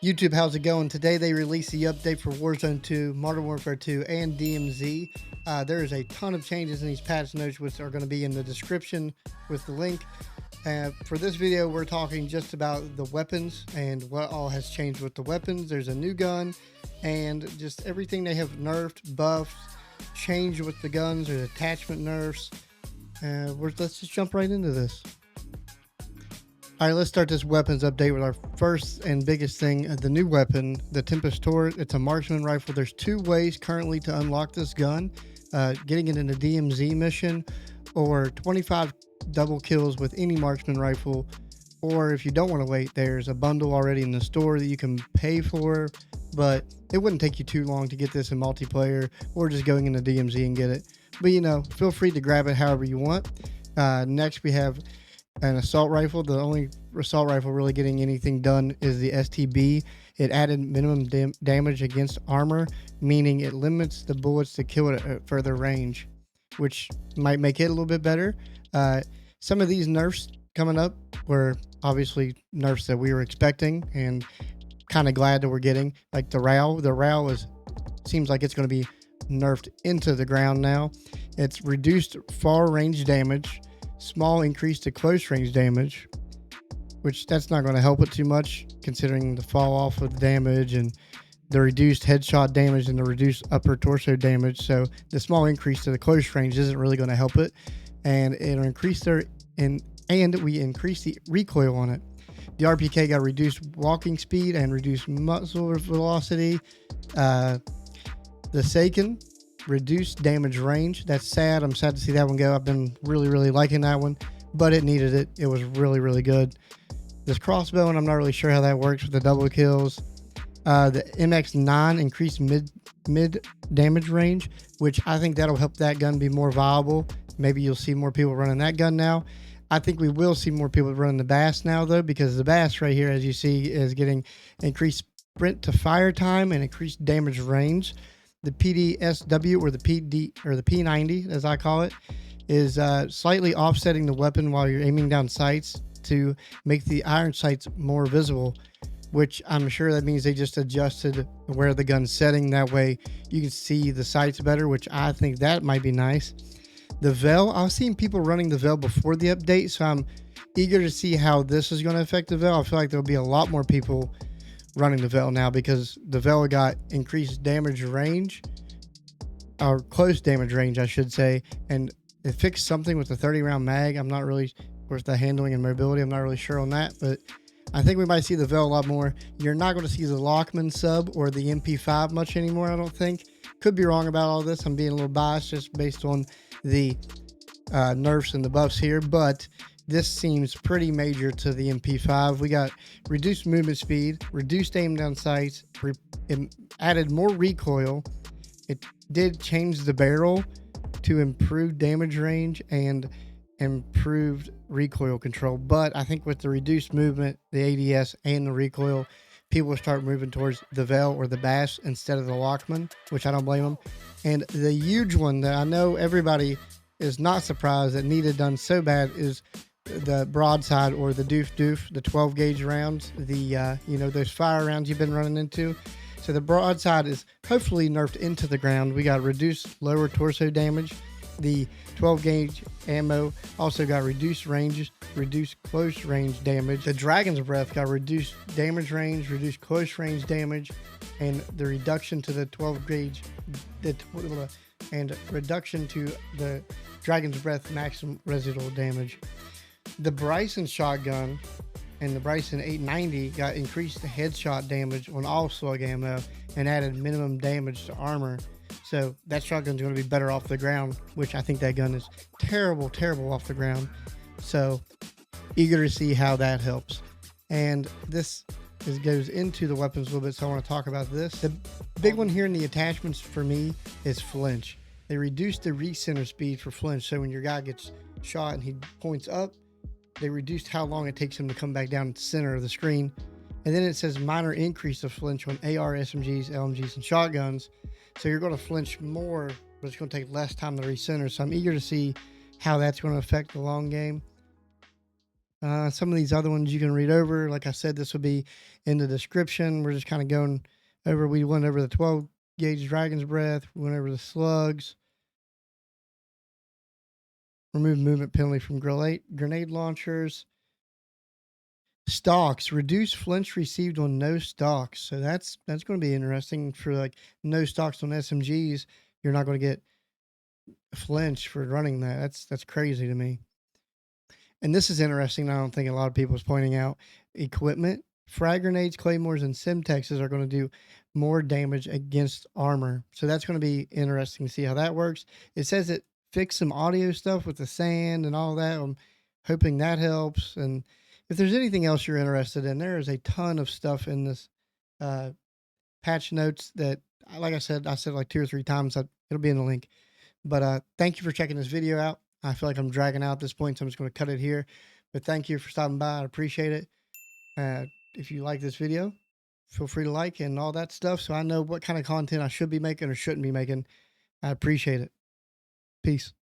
YouTube, how's it going? Today they released the update for Warzone 2, Modern Warfare 2, and DMZ. There is a ton of changes in these patch notes, which are going to be in the description with the link. For this video, we're talking just about the weapons and what all has changed with the weapons. There's a new gun and just everything they have nerfed, buffed, changed with the guns. There's attachment nerfs. Let's just jump right into this. All right, let's start this weapons update with our first and biggest thing, the new weapon, the Tempest Turret. It's a marksman rifle. There's two ways currently to unlock this gun, getting it in a DMZ mission or 25 double kills with any marksman rifle. Or if you don't want to wait, there's a bundle already in the store that you can pay for, but it wouldn't take you too long to get this in multiplayer or just going into DMZ and get it. But feel free to grab it however you want. Next we have an assault rifle. The only assault rifle really getting anything done is the STB. It added minimum damage against armor, meaning it limits the bullets to kill it at further range, which might make it a little bit better. Some of these nerfs coming up were obviously nerfs that we were expecting and kind of glad that we're getting, like the RAL. The RAL seems like it's going to be nerfed into the ground now. It's reduced far range damage, small increase to close range damage, which that's not going to help it too much considering the fall off of the damage and the reduced headshot damage and the reduced upper torso damage. So the small increase to the close range isn't really going to help it, and it'll increase and we increase the recoil on it. The RPK got reduced walking speed and reduced muzzle velocity. The Seiken reduced damage range. That's sad. I'm sad to see that one go. I've been really liking that one, but it needed it. It was really good. This crossbow, and I'm not really sure how that works with the double kills. The MX9 increased mid damage range, which I think that'll help that gun be more viable. Maybe you'll see more people running that gun now. I think we will see more people running the Bass now, though, because the Bass right here, as you see, is getting increased sprint to fire time and increased damage range. The PDSW, or the P90 as I call it, is slightly offsetting the weapon while you're aiming down sights to make the iron sights more visible, which I'm sure that means they just adjusted where the gun's setting. That way you can see the sights better, which I think that might be nice. The Veil, I've seen people running the Veil before the update, so I'm eager to see how this is going to affect the Veil. I feel like there'll be a lot more people running the Veil now because the Veil got increased damage range, or close damage range I should say, and it fixed something with the 30 round mag. I'm not really, with the handling and mobility, I'm not really sure on that, but I think we might see the Veil a lot more. You're not going to see the Lockman sub or the MP5 much anymore, I don't think. Could be wrong about all this. I'm being a little biased just based on the nerfs and the buffs here, but this seems pretty major to the MP5. We got reduced movement speed, reduced aim down sights, it added more recoil. It did change the barrel to improve damage range and improved recoil control, but I think with the reduced movement, the ADS and the recoil, people will start moving towards the Veil or the Bass instead of the Lockman, which I don't blame them. And the huge one that I know everybody is not surprised that needed done so bad is the broadside, or the doof, the 12 gauge rounds, the those fire rounds you've been running into. So the broadside is hopefully nerfed into the ground. We got reduced lower torso damage. The 12 gauge ammo also got reduced ranges, reduced close range damage. The Dragon's Breath got reduced damage range, reduced close range damage, and the reduction to the 12 gauge, and reduction to the Dragon's Breath maximum residual damage. The Bryson shotgun and the Bryson 890 got increased headshot damage on all slug ammo and added minimum damage to armor. So that shotgun's going to be better off the ground, which I think that gun is terrible off the ground. So eager to see how that helps. And this goes into the weapons a little bit, so I want to talk about this. The big one here in the attachments for me is flinch. They reduced the recenter speed for flinch, so when your guy gets shot and he points up, they reduced how long it takes him to come back down to the center of the screen. And then it says minor increase of flinch on AR, SMGs, LMGs, and shotguns. So you're going to flinch more, but it's going to take less time to recenter. So I'm eager to see how that's going to affect the long game. Some of these other ones you can read over. Like I said, this will be in the description. We're just kind of going over. We went over the 12 gauge Dragon's Breath. We went over the slugs. Remove movement penalty from grenade launchers. Stocks, reduce flinch received on no stocks. So that's going to be interesting for like no stocks on SMGs. You're not going to get flinch for running that. That's crazy to me. And this is interesting. I don't think a lot of people is pointing out equipment. Frag grenades, claymores, and simtexes are going to do more damage against armor. So that's going to be interesting to see how that works. It says it fixed some audio stuff with the sand and all that. I'm hoping that helps. And if there's anything else you're interested in, there is a ton of stuff in this uh, patch notes that, like I said like 2 or 3 times. It'll be in the link. But thank you for checking this video out. I feel like I'm dragging out at this point, so I'm just going to cut it here. But thank you for stopping by. I appreciate it. If you like this video, feel free to like and all that stuff so I know what kind of content I should be making or shouldn't be making. I appreciate it. Peace.